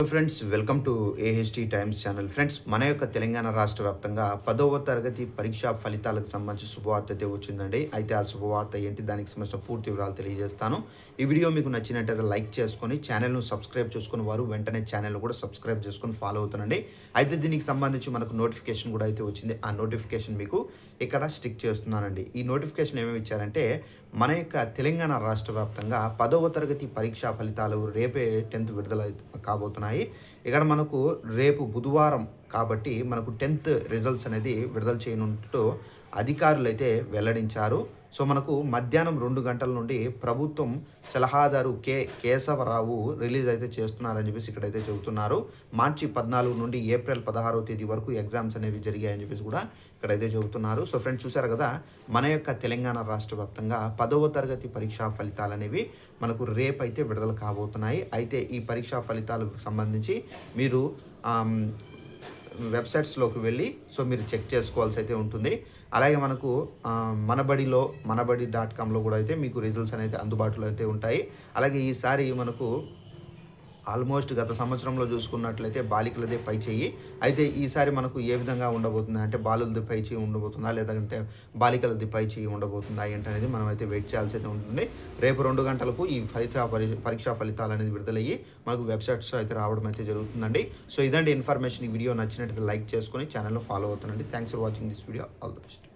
Friends, welcome to AHT times channel. Friends, మన యొక్క తెలంగాణ రాష్ట్ర వ్యాప్తంగా 10వ తరగతి పరీక్షా ఫలితాలకు సంబంధించి శుభవార్త అయితే వచ్చిందండి. అయితే ఆ శుభవార్త ఏంటి, దానికి సంబంధించిన పూర్తి వివరాలు తెలియజేస్తాను. ఈ వీడియో మీకు నచ్చినట్టయితే లైక్ చేసుకొని ఛానల్ను సబ్స్క్రైబ్ చేసుకుని వారు వెంటనే ఛానల్ కూడా సబ్స్క్రైబ్ చేసుకొని ఫాలో అవుతానండి. అయితే దీనికి సంబంధించి మనకు నోటిఫికేషన్ కూడా అయితే వచ్చింది. ఆ నోటిఫికేషన్ మీకు ఇక్కడ స్టిక్ చేస్తున్నానండి. ఈ నోటిఫికేషన్ ఏమేమి ఇచ్చారంటే, మన యొక్క తెలంగాణ రాష్ట్ర వ్యాప్తంగా 10వ తరగతి పరీక్షా ఫలితాలు రేపే 10th విడుదల కాబోతున్నాయి. ఇక్కడ మనకు రేపు బుధవారం కాబట్టి మనకు 10th రిజల్ట్స్ అనేది విడుదల చేయనున్నట్టు అధికారులు అయితే వెల్లడించారు. సో మనకు మధ్యాహ్నం 2 గంటల నుండి ప్రభుత్వం సలహాదారు కేశవరావు రిలీజ్ అయితే చేస్తున్నారని చెప్పేసి ఇక్కడైతే చెబుతున్నారు. మార్చి 14 నుండి ఏప్రిల్ 16వ తేదీ వరకు ఎగ్జామ్స్ అనేవి జరిగాయని చెప్పేసి కూడా ఇక్కడైతే చెబుతున్నారు. సో ఫ్రెండ్స్, చూసారు కదా, మన యొక్క తెలంగాణ రాష్ట్ర వ్యాప్తంగా 10వ తరగతి పరీక్షా ఫలితాలు అనేవి మనకు రేపైతే విడుదల కాబోతున్నాయి. అయితే ఈ పరీక్షా ఫలితాలకు సంబంధించి మీరు వెబ్సైట్స్లోకి వెళ్ళి మీరు చెక్ చేసుకోవాల్సి అయితే ఉంటుంది. అలాగే మనకు మనబడి.com కూడా అయితే మీకు రిజల్ట్స్ అనేది అందుబాటులో అయితే ఉంటాయి. అలాగే ఈసారి మనకు ఆల్మోస్ట్ గత సంవత్సరంలో చూసుకున్నట్లయితే బాలికలదే పై చెయ్యి. అయితే ఈసారి మనకు ఏ విధంగా ఉండబోతుంది అంటే, బాలులది పై చెయ్యి ఉండబోతుందా, లేదంటే బాలికలది పై చెయ్యి ఉండబోతుందా ఏంటనేది మనం అయితే వెయిట్ చేయాల్సి అయితే ఉంటుంది. రేపు 2 గంటలకు ఈ పరీక్షా ఫలితాలు అనేది విడుదలయ్యి మనకు వెబ్సైట్స్ అయితే రావడం అయితే జరుగుతుందండి. సో ఇదండి ఇన్ఫర్మేషన్. ఈ వీడియో నచ్చినట్లయితే లైక్ చేసుకొని ఛానల్లో ఫాలో అవుతుందండి. Thanks for watching this video. All the best.